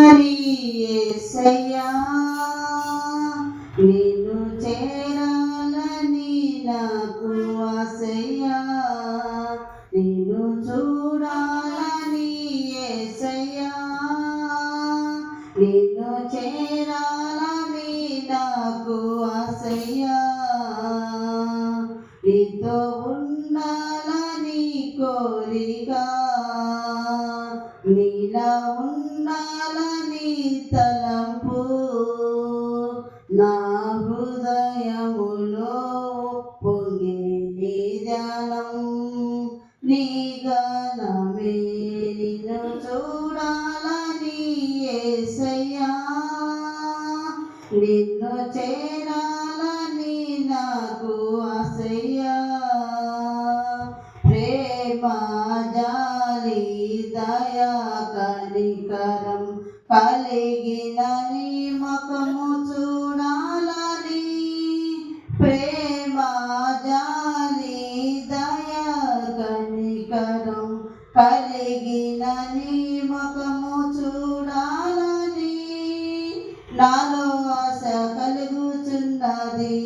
నీ యేసయ్యా నిన్ను చేరాలని నాకు ఆశయ్యా నిన్ను చూడాలని యేసయ్యా నిన్ను చేరాలని నాకు ఆశయ్యా నీతో ఉండాలని కోరిక నీలా ఉండాలని తలంపు నా హృదయములో పొంగే నీ ధ్యానం నీ గానమే నిన్ను చూడాలని యేసయ్యా నిన్ను చేరాలని నాకు ఆశయ్యా ప్రేమ జాలి దయా కనికరం కలిగిన నీ ముఖము చూడాలని ప్రేమ జాలి దయా కనికరం కలిగిన నీ ముఖము చూడాలని నాలో ఆశ కలుగుచున్నది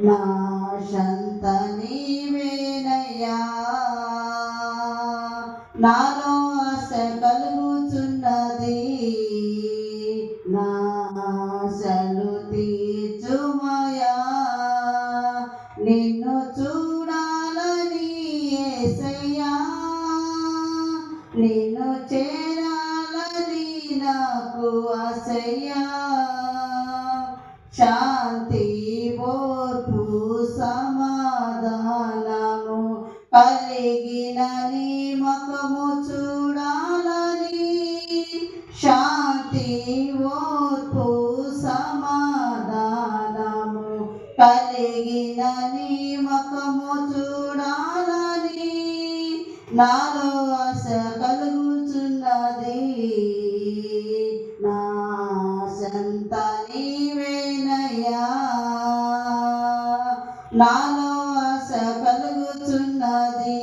నా ఆశంత నీవేనయ్యా నాలో ఆశ కలుగుచున్నది నా ఆశలు తీర్చుమయా నిన్ను చూడాలని యేసయ్యా నిన్ను చేరాలని నాకు ఆశయ్యా శాంతి ఓర్పు సమాధానము కలిగిన నీ ముఖము చూడాలని శాంతి ఓర్పు సమాధానము కలిగిన నీ ముఖము చూడాలని నాలో ఆశ కలుగుచున్నది నా ఆశంత నీవేనయ్యా నాలో ఆశ కలుగుచున్నది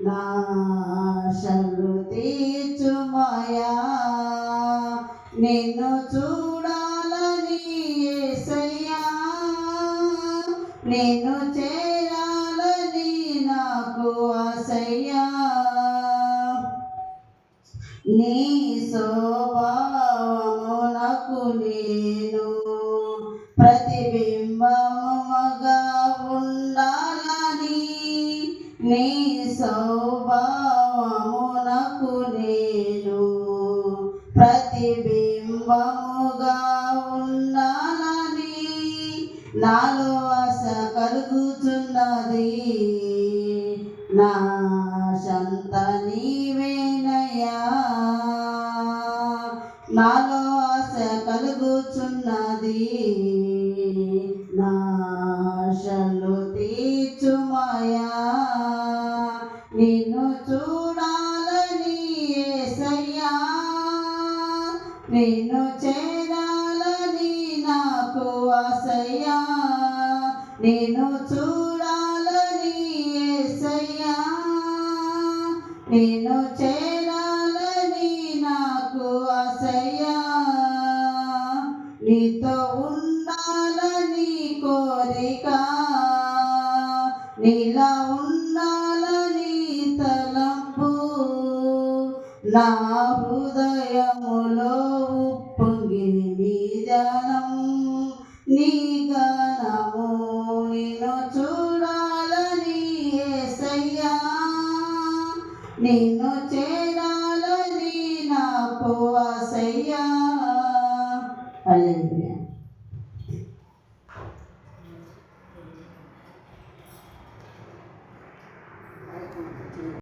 నా ఆశలు తీర్చుమయా నిన్ను చూడాలని యేసయ్యా నిన్ను చేరాలని నాకు ఆశయ్యా నీ స్వభావమునకు నేను ప్రతిబింబముగా ఉండాలని నీ స్వభావమునకు నేను ప్రతిబింబముగా ఉండాలని నాలో ఆశ కలుగుచున్నది నా ఆశంత నీవేనయ్యా నాలో ఆశ కలుగుచున్నది నా ఆశలు తీర్చుమయా నిన్ను చూడాలని యేసయ్యా నిన్ను చేరాలని నాకు ఆశయ్యా నిన్ను చూడాలని యేసయ్యా నిన్ను చేరాలని నాకు ఆశయ్యా నీతో ఉండాలని కోరిక నీలా ఉండాలని తలంపు నా హృదయములో పొంగి నీ ధ్యానం నీ గానము నిన్ను చూడాలని యేసయ్యా నిన్ను చేర